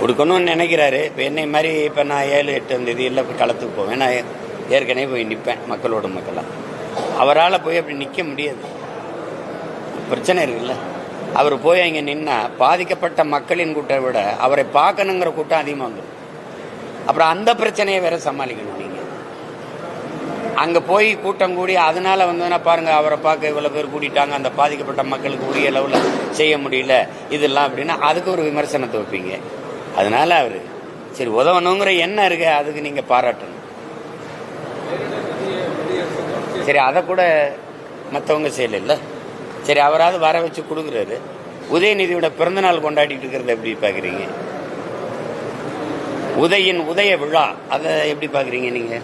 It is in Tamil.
கொடுக்கணும்னு நினைக்கிறாரு. இப்போ என்னை மாதிரி இப்போ நான் 7, 8 தேதியில் போய் களத்துக்கு போவேன். நான் ஏற்கனவே போய் நிற்பேன் மக்களோட மக்களாக. அவரால் போய் அப்படி நிற்க முடியாது, பிரச்சனை இருக்குல்ல. அவர் போய் அங்கே நின்னா பாதிக்கப்பட்ட மக்களின் கூட்டம் விட அவரை பார்க்கணுங்கிற கூட்டம் அதிகமாக வந்துடும். அப்புறம் அந்த பிரச்சனையை வேற சமாளிக்கணும். நீங்கள் அங்கே போய் கூட்டம் கூடி அதனால வந்ததுன்னா பாருங்கள், அவரை பார்க்க இவ்வளோ பேர் கூட்டிட்டாங்க, அந்த பாதிக்கப்பட்ட மக்களுக்கு உரிய அளவில் செய்ய முடியல இதெல்லாம் அப்படின்னா அதுக்கு ஒரு விமர்சனத்தை வைப்பீங்க. அதனால அவர் சரி உதவணுங்கிற எண்ணம் இருக்கு, அதுக்கு நீங்கள் பாராட்டணும். சரி அதை கூட மற்றவங்க செய்யல. சரி அவராது வர வச்சு கொடுக்குறாரு. உதயநிதியோட பிறந்தநாள் கொண்டாடிட்டு இருக்கிறத எப்படி பார்க்குறீங்க? உதய விழா அதை எப்படி பார்க்குறீங்க நீங்கள்?